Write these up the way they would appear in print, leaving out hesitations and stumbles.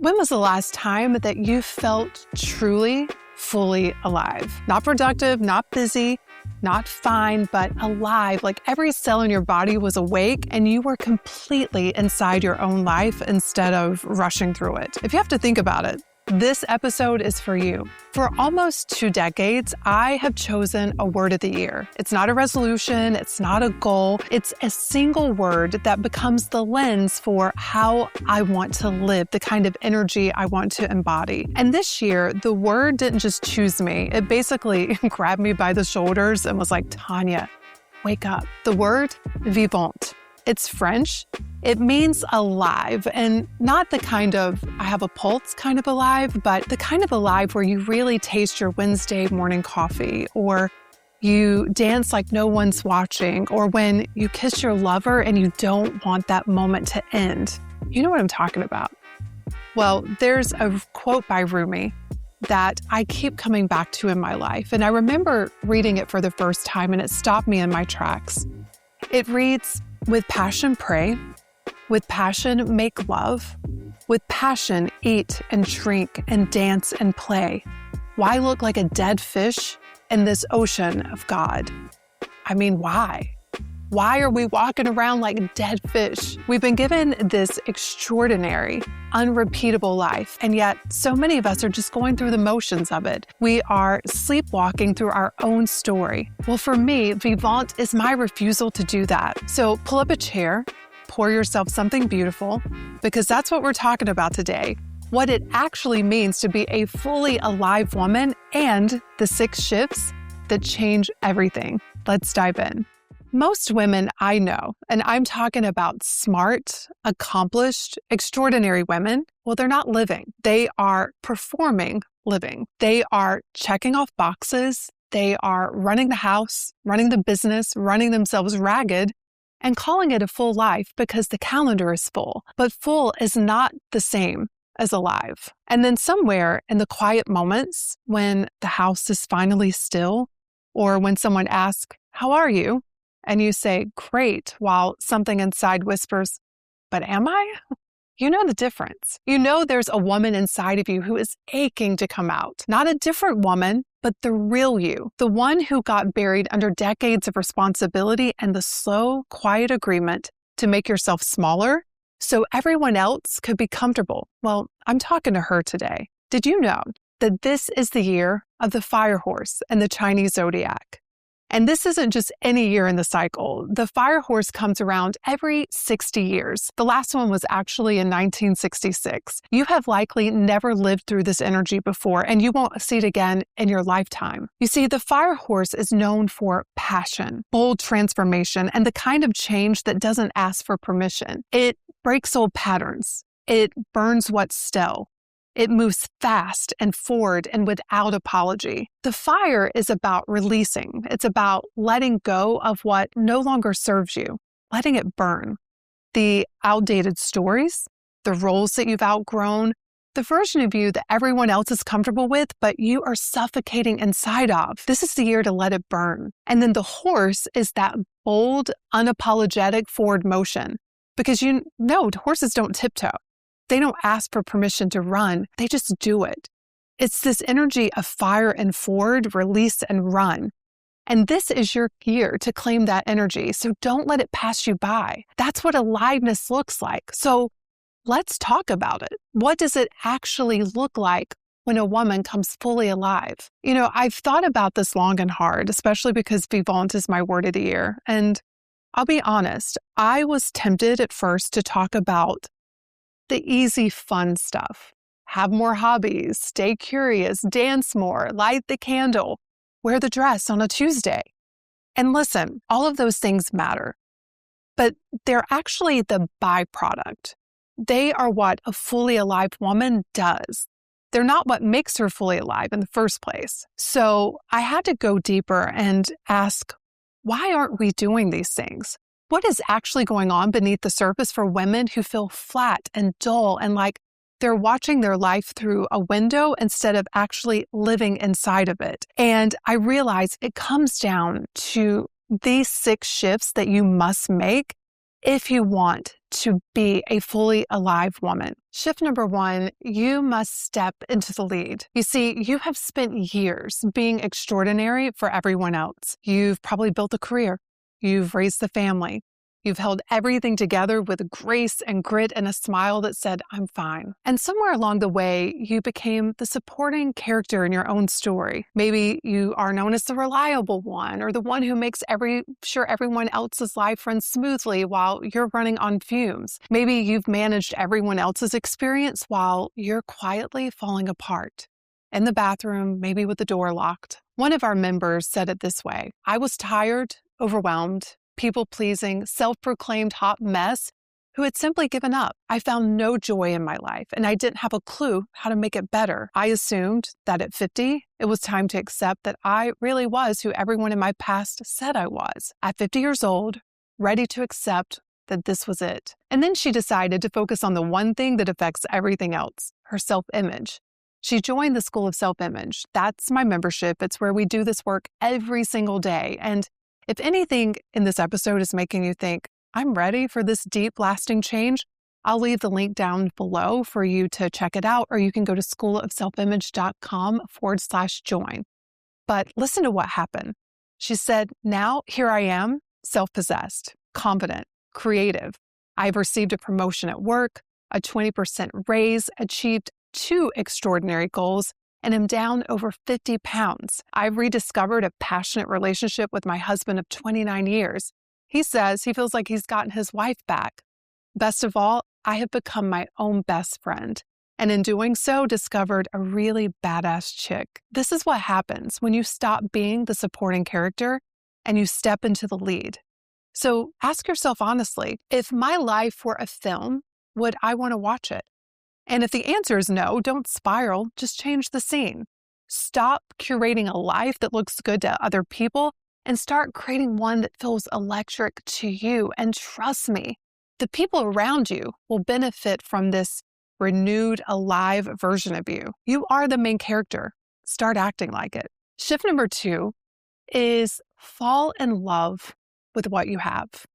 When was the last time that you felt truly, fully alive? Not productive, not busy, not fine, but alive. Like every cell in your body was awake and you were completely inside your own life instead of rushing through it. If you have to think about it, this episode is for you. For almost 2 decades, I have chosen a word of the year. It's not a resolution, it's not a goal, it's a single word that becomes the lens for how I want to live, the kind of energy I want to embody. And this year, the word didn't just choose me, it basically grabbed me by the shoulders and was like, Tanya, wake up. The word, vivante. It's French. It means alive, and not the kind of I have a pulse kind of alive, but the kind of alive where you really taste your Wednesday morning coffee, or you dance like no one's watching, or when you kiss your lover and you don't want that moment to end. You know what I'm talking about. Well, there's a quote by Rumi that I keep coming back to in my life, and I remember reading it for the first time, and it stopped me in my tracks. It reads, "With passion, pray. With passion, make love. With passion, eat and drink and dance and play. Why look like a dead fish in this ocean of God?" I mean, why? Why are we walking around like dead fish? We've been given this extraordinary, unrepeatable life, and yet so many of us are just going through the motions of it. We are sleepwalking through our own story. Well, for me, Vivante is my refusal to do that. So pull up a chair, pour yourself something beautiful, because that's what we're talking about today. What it actually means to be a fully alive woman and the 6 shifts that change everything. Let's dive in. Most women I know, and I'm talking about smart, accomplished, extraordinary women, well, they're not living. They are performing living. They are checking off boxes. They are running the house, running the business, running themselves ragged, and calling it a full life because the calendar is full. But full is not the same as alive. And then somewhere in the quiet moments when the house is finally still, or when someone asks, "How are you?" and you say, "Great," while something inside whispers, "But am I?" You know the difference. You know there's a woman inside of you who is aching to come out. Not a different woman, but the real you. The one who got buried under decades of responsibility and the slow, quiet agreement to make yourself smaller so everyone else could be comfortable. Well, I'm talking to her today. Did you know that this is the year of the fire horse in the Chinese zodiac? And this isn't just any year in the cycle. The fire horse comes around every 60 years. The last one was actually in 1966. You have likely never lived through this energy before, and you won't see it again in your lifetime. You see, the fire horse is known for passion, bold transformation, and the kind of change that doesn't ask for permission. It breaks old patterns. It burns what's stale. It moves fast and forward and without apology. The fire is about releasing. It's about letting go of what no longer serves you, letting it burn. The outdated stories, the roles that you've outgrown, the version of you that everyone else is comfortable with, but you are suffocating inside of. This is the year to let it burn. And then the horse is that bold, unapologetic forward motion. Because you know, horses don't tiptoe. They don't ask for permission to run. They just do it. It's this energy of fire and forward, release and run. And this is your year to claim that energy. So don't let it pass you by. That's what aliveness looks like. So let's talk about it. What does it actually look like when a woman comes fully alive? You know, I've thought about this long and hard, especially because Vivante is my word of the year. And I'll be honest, I was tempted at first to talk about the easy, fun stuff. Have more hobbies, stay curious, dance more, light the candle, wear the dress on a Tuesday. And listen, all of those things matter, but they're actually the byproduct. They are what a fully alive woman does. They're not what makes her fully alive in the first place. So I had to go deeper and ask, why aren't we doing these things? What is actually going on beneath the surface for women who feel flat and dull and like they're watching their life through a window instead of actually living inside of it? And I realize it comes down to these 6 shifts that you must make if you want to be a fully alive woman. Shift number 1, you must step into the lead. You see, you have spent years being extraordinary for everyone else. You've probably built a career. You've raised a family. You've held everything together with grace and grit and a smile that said, I'm fine. And somewhere along the way, you became the supporting character in your own story. Maybe you are known as the reliable one or the one who makes sure everyone else's life runs smoothly while you're running on fumes. Maybe you've managed everyone else's experience while you're quietly falling apart. In the bathroom, maybe with the door locked. One of our members said it this way: I was tired, overwhelmed, people-pleasing, self-proclaimed hot mess who had simply given up. I found no joy in my life, and I didn't have a clue how to make it better. I assumed that at 50, it was time to accept that I really was who everyone in my past said I was. At 50 years old, ready to accept that this was it. And then she decided to focus on the one thing that affects everything else, her self-image. She joined the School of Self-Image. That's my membership. It's where we do this work every single day. And if anything in this episode is making you think, I'm ready for this deep, lasting change, I'll leave the link down below for you to check it out, or you can go to schoolofselfimage.com/join. But listen to what happened. She said, now here I am, self-possessed, confident, creative. I've received a promotion at work, a 20% raise, achieved 2 extraordinary goals, and am down over 50 pounds. I've rediscovered a passionate relationship with my husband of 29 years. He says he feels like he's gotten his wife back. Best of all, I have become my own best friend, and in doing so, discovered a really badass chick. This is what happens when you stop being the supporting character and you step into the lead. So ask yourself honestly, if my life were a film, would I want to watch it? And if the answer is no, don't spiral, just change the scene. Stop curating a life that looks good to other people and start creating one that feels electric to you. And trust me, the people around you will benefit from this renewed, alive version of you. You are the main character. Start acting like it. Shift number 2 is fall in love with what you have.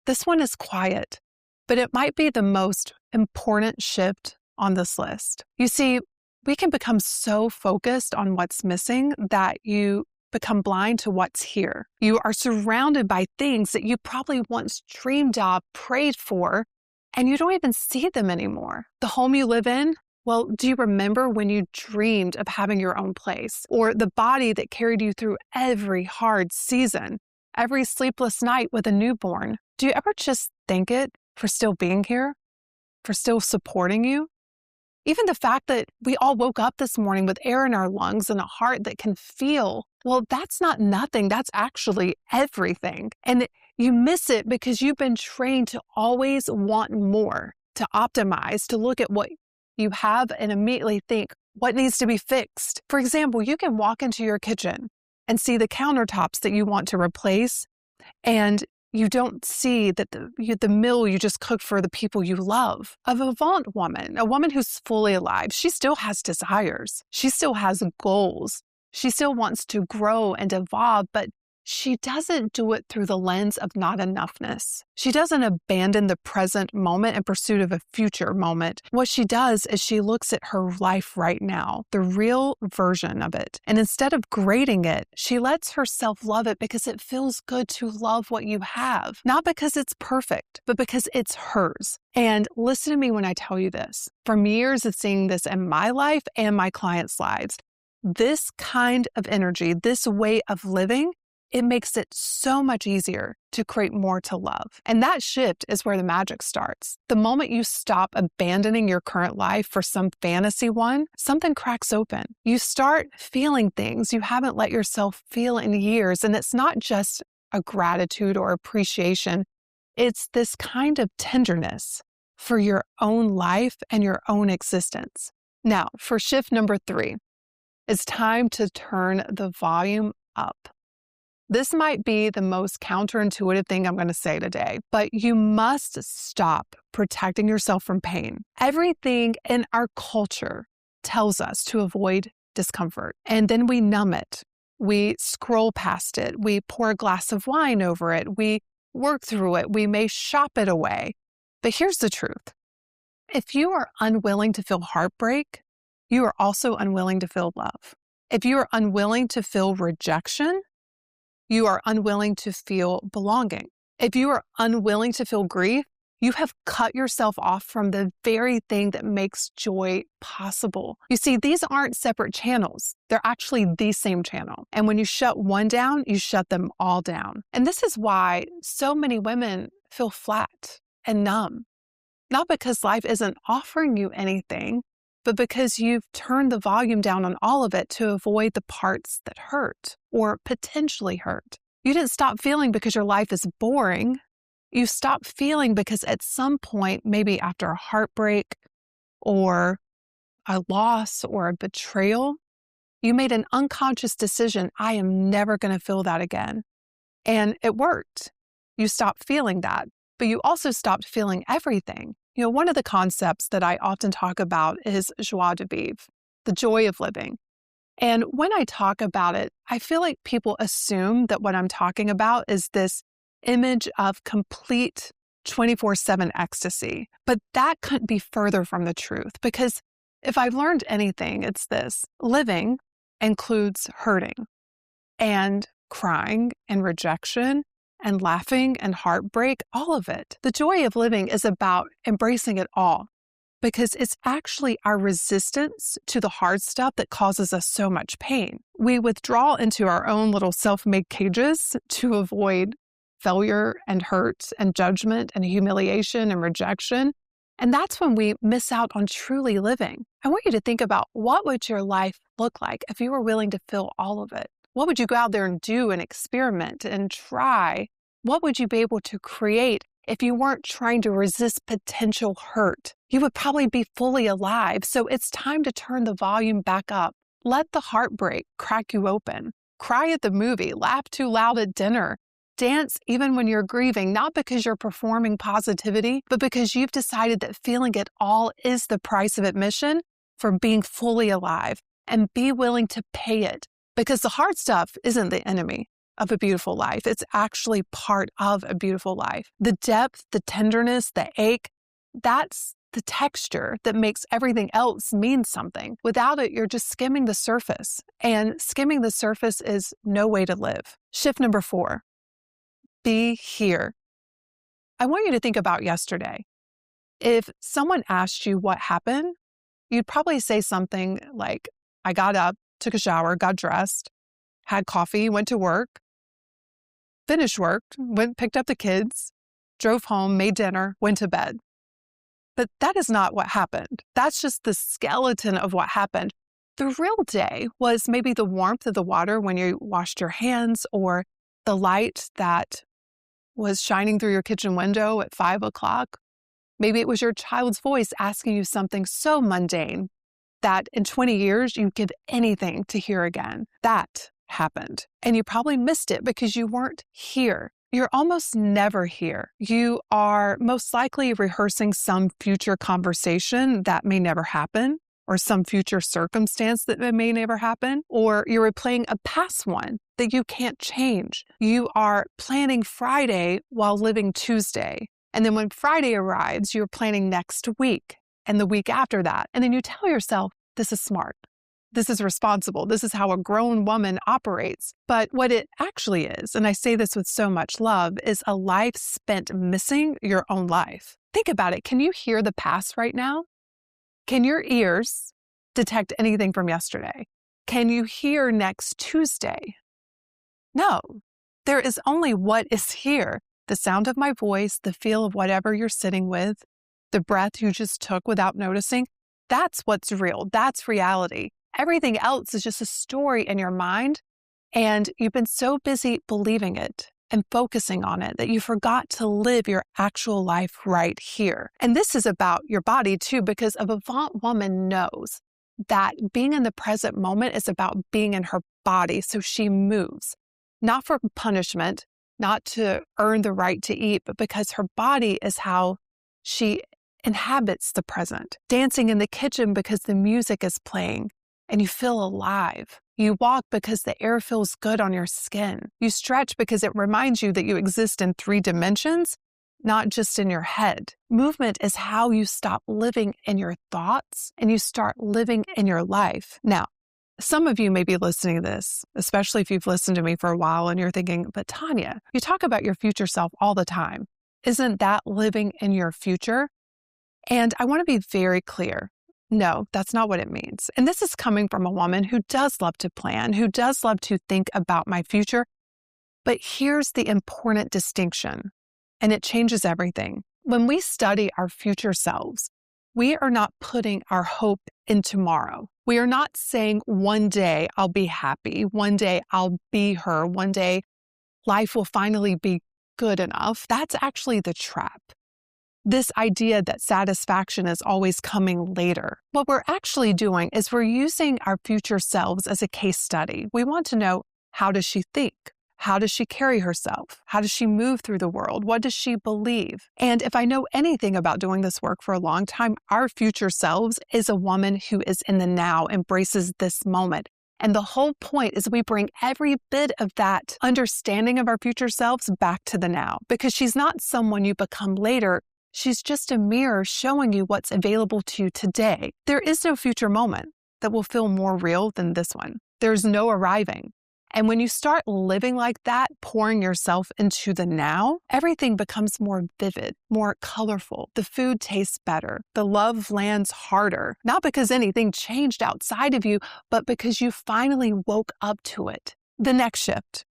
This one is quiet, but it might be the most important shift on this list. You see, we can become so focused on what's missing that you become blind to what's here. You are surrounded by things that you probably once dreamed of, prayed for, and you don't even see them anymore. The home you live in, well, do you remember when you dreamed of having your own place? Or the body that carried you through every hard season, every sleepless night with a newborn? Do you ever just thank it for still being here, for still supporting you? Even the fact that we all woke up this morning with air in our lungs and a heart that can feel, well, that's not nothing. That's actually everything. And you miss it because you've been trained to always want more, to optimize, to look at what you have and immediately think what needs to be fixed. For example, you can walk into your kitchen and see the countertops that you want to replace, and you don't see that the meal you just cooked for the people you love. A Vivante woman, a woman who's fully alive, she still has desires. She still has goals. She still wants to grow and evolve, but she doesn't do it through the lens of not enoughness. She doesn't abandon the present moment in pursuit of a future moment. What she does is she looks at her life right now, the real version of it. And instead of grading it, she lets herself love it because it feels good to love what you have. Not because it's perfect, but because it's hers. And listen to me when I tell you this. From years of seeing this in my life and my clients' lives, this kind of energy, this way of living, it makes it so much easier to create more to love. And that shift is where the magic starts. The moment you stop abandoning your current life for some fantasy one, something cracks open. You start feeling things you haven't let yourself feel in years. And it's not just a gratitude or appreciation. It's this kind of tenderness for your own life and your own existence. Now, for shift number 3, it's time to turn the volume up. This might be the most counterintuitive thing I'm going to say today, but you must stop protecting yourself from pain. Everything in our culture tells us to avoid discomfort, and then we numb it. We scroll past it. We pour a glass of wine over it. We work through it. We may shop it away. But here's the truth. If you are unwilling to feel heartbreak, you are also unwilling to feel love. If you are unwilling to feel rejection, you are unwilling to feel belonging. If you are unwilling to feel grief, you have cut yourself off from the very thing that makes joy possible. You see, these aren't separate channels. They're actually the same channel. And when you shut one down, you shut them all down. And this is why so many women feel flat and numb. Not because life isn't offering you anything, but because you've turned the volume down on all of it to avoid the parts that hurt or potentially hurt. You didn't stop feeling because your life is boring. You stopped feeling because at some point, maybe after a heartbreak or a loss or a betrayal, you made an unconscious decision, I am never going to feel that again. And it worked. You stopped feeling that, but you also stopped feeling everything. You know, one of the concepts that I often talk about is joie de vivre, the joy of living. And when I talk about it, I feel like people assume that what I'm talking about is this image of complete 24/7 ecstasy. But that couldn't be further from the truth, because if I've learned anything, it's this. Living includes hurting and crying and rejection and laughing and heartbreak, all of it. The joy of living is about embracing it all, because it's actually our resistance to the hard stuff that causes us so much pain. We withdraw into our own little self-made cages to avoid failure and hurt and judgment and humiliation and rejection. And that's when we miss out on truly living. I want you to think about, what would your life look like if you were willing to feel all of it? What would you go out there and do and experiment and try? What would you be able to create if you weren't trying to resist potential hurt? You would probably be fully alive. So it's time to turn the volume back up. Let the heartbreak crack you open. Cry at the movie, laugh too loud at dinner. Dance even when you're grieving, not because you're performing positivity, but because you've decided that feeling it all is the price of admission for being fully alive, and be willing to pay it. Because the hard stuff isn't the enemy of a beautiful life. It's actually part of a beautiful life. The depth, the tenderness, the ache, that's the texture that makes everything else mean something. Without it, you're just skimming the surface. And skimming the surface is no way to live. Shift number 4, be here. I want you to think about yesterday. If someone asked you what happened, you'd probably say something like, I got up, took a shower, got dressed, had coffee, went to work, finished work, picked up the kids, drove home, made dinner, went to bed. But that is not what happened. That's just the skeleton of what happened. The real day was maybe the warmth of the water when you washed your hands, or the light that was shining through your kitchen window at 5 o'clock. Maybe it was your child's voice asking you something so mundane that in 20 years, you'd give anything to hear again. That happened. And you probably missed it because you weren't here. You're almost never here. You are most likely rehearsing some future conversation that may never happen, or some future circumstance that may never happen, or you're replaying a past one that you can't change. You are planning Friday while living Tuesday. And then when Friday arrives, you're planning next week and the week after that. And then you tell yourself, this is smart. This is responsible. This is how a grown woman operates. But what it actually is, and I say this with so much love, is a life spent missing your own life. Think about it. Can you hear the past right now? Can your ears detect anything from yesterday? Can you hear next Tuesday? No. There is only what is here. The sound of my voice, the feel of whatever you're sitting with, the breath you just took without noticing. That's what's real. That's reality. Everything else is just a story in your mind, and you've been so busy believing it and focusing on it that you forgot to live your actual life right here. And this is about your body too, because a Vivante woman knows that being in the present moment is about being in her body. So she moves, not for punishment, not to earn the right to eat, but because her body is how she inhabits the present. Dancing in the kitchen because the music is playing and you feel alive. You walk because the air feels good on your skin. You stretch because it reminds you that you exist in 3 dimensions, not just in your head. Movement is how you stop living in your thoughts and you start living in your life. Now, some of you may be listening to this, especially if you've listened to me for a while and you're thinking, but Tanya, you talk about your future self all the time. Isn't that living in your future? And I want to be very clear. No, that's not what it means. And this is coming from a woman who does love to plan, who does love to think about my future. But here's the important distinction, and it changes everything. When we study our future selves, we are not putting our hope in tomorrow. We are not saying one day I'll be happy, one day I'll be her, one day life will finally be good enough. That's actually the trap. This idea that satisfaction is always coming later. What we're actually doing is we're using our future selves as a case study. We want to know, how does she think? How does she carry herself? How does she move through the world? What does she believe? And if I know anything about doing this work for a long time, our future selves is a woman who is in the now, embraces this moment. And the whole point is we bring every bit of that understanding of our future selves back to the now, because she's not someone you become later. She's just a mirror showing you what's available to you today. There is no future moment that will feel more real than this one. There's no arriving. And when you start living like that, pouring yourself into the now, everything becomes more vivid, more colorful. The food tastes better. The love lands harder, not because anything changed outside of you, but because you finally woke up to it. The next shift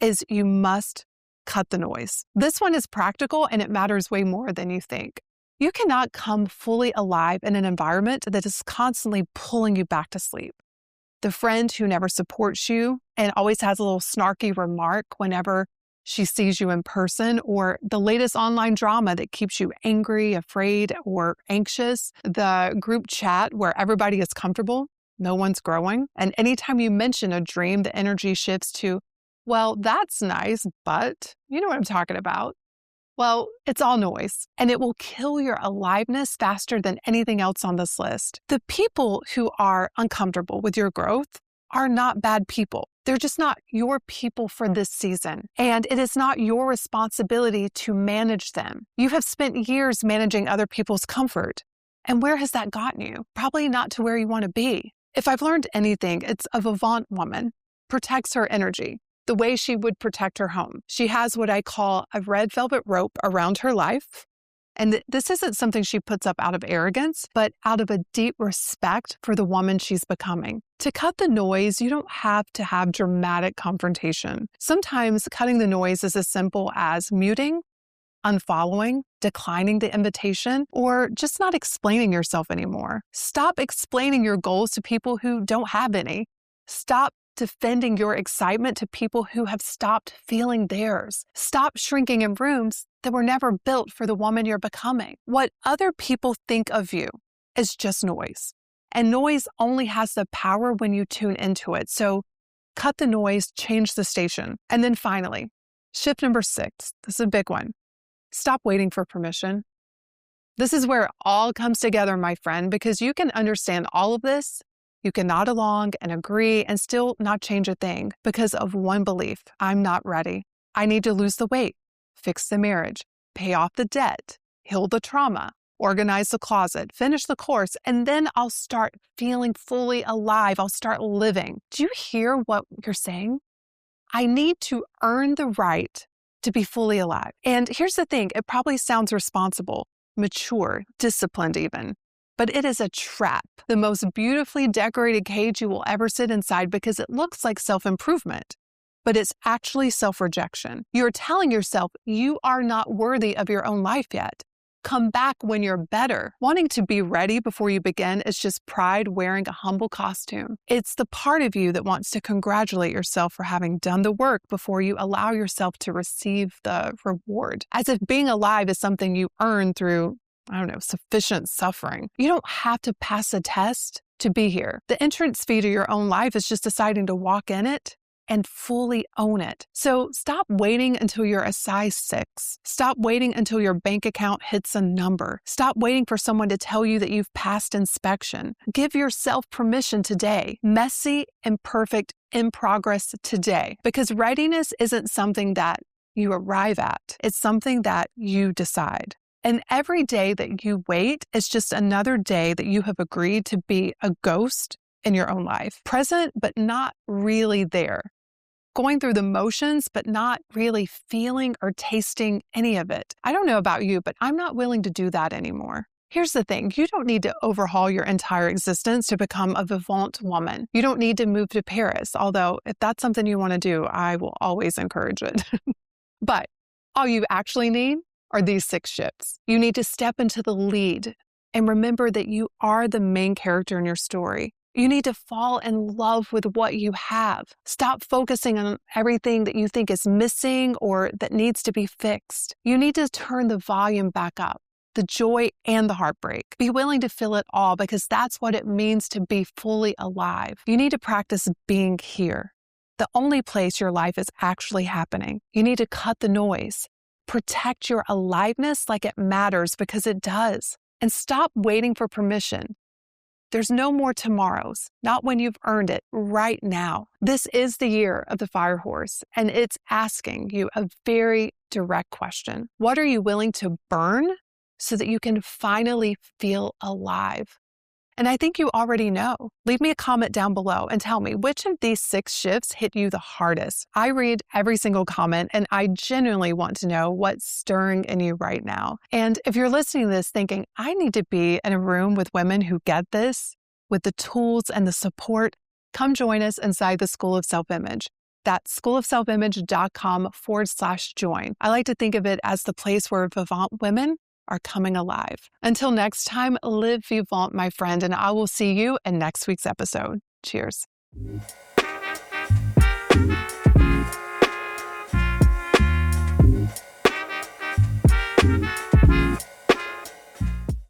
is you must cut the noise. This one is practical and it matters way more than you think. You cannot come fully alive in an environment that is constantly pulling you back to sleep. The friend who never supports you and always has a little snarky remark whenever she sees you in person, or the latest online drama that keeps you angry, afraid, or anxious. The group chat where everybody is comfortable, no one's growing. And anytime you mention a dream, the energy shifts to, well, that's nice, but you know what I'm talking about. Well, it's all noise, and it will kill your aliveness faster than anything else on this list. The people who are uncomfortable with your growth are not bad people. They're just not your people for this season, and it is not your responsibility to manage them. You have spent years managing other people's comfort, and where has that gotten you? Probably not to where you want to be. If I've learned anything, it's a Vivante woman protects her energy the way she would protect her home. She has what I call a red velvet rope around her life. And this isn't something she puts up out of arrogance, but out of a deep respect for the woman she's becoming. To cut the noise, you don't have to have dramatic confrontation. Sometimes cutting the noise is as simple as muting, unfollowing, declining the invitation, or just not explaining yourself anymore. Stop explaining your goals to people who don't have any. Stop defending your excitement to people who have stopped feeling theirs. Stop shrinking in rooms that were never built for the woman you're becoming. What other people think of you is just noise. And noise only has the power when you tune into it. So cut the noise, change the station. And then finally, shift number 6. This is a big one. Stop waiting for permission. This is where it all comes together, my friend, because you can understand all of this. You can nod along and agree and still not change a thing because of one belief. I'm not ready. I need to lose the weight, fix the marriage, pay off the debt, heal the trauma, organize the closet, finish the course, and then I'll start feeling fully alive. I'll start living. Do you hear what you're saying? I need to earn the right to be fully alive. And here's the thing, it probably sounds responsible, mature, disciplined even. But it is a trap, the most beautifully decorated cage you will ever sit inside because it looks like self-improvement, but it's actually self-rejection. You're telling yourself you are not worthy of your own life yet. Come back when you're better. Wanting to be ready before you begin is just pride wearing a humble costume. It's the part of you that wants to congratulate yourself for having done the work before you allow yourself to receive the reward, as if being alive is something you earn through sufficient suffering. You don't have to pass a test to be here. The entrance fee to your own life is just deciding to walk in it and fully own it. So stop waiting until you're a size 6. Stop waiting until your bank account hits a number. Stop waiting for someone to tell you that you've passed inspection. Give yourself permission today. Messy, imperfect, in progress today. Because readiness isn't something that you arrive at. It's something that you decide. And every day that you wait is just another day that you have agreed to be a ghost in your own life. Present, but not really there. Going through the motions, but not really feeling or tasting any of it. I don't know about you, but I'm not willing to do that anymore. Here's the thing. You don't need to overhaul your entire existence to become a Vivante woman. You don't need to move to Paris, although if that's something you want to do, I will always encourage it. But all you actually need are these 6 shifts. You need to step into the lead and remember that you are the main character in your story. You need to fall in love with what you have. Stop focusing on everything that you think is missing or that needs to be fixed. You need to turn the volume back up, the joy and the heartbreak. Be willing to feel it all because that's what it means to be fully alive. You need to practice being here, the only place your life is actually happening. You need to cut the noise. Protect your aliveness like it matters because it does. And stop waiting for permission. There's no more tomorrows, not when you've earned it, right now. This is the year of the fire horse, and it's asking you a very direct question. What are you willing to burn so that you can finally feel alive? And I think you already know. Leave me a comment down below and tell me which of these 6 shifts hit you the hardest. I read every single comment and I genuinely want to know what's stirring in you right now. And if you're listening to this thinking, I need to be in a room with women who get this, with the tools and the support, come join us inside the School of Self-Image. That's schoolofselfimage.com/join. I like to think of it as the place where Vivante women are coming alive. Until next time, live Vivante, my friend, and I will see you in next week's episode. Cheers.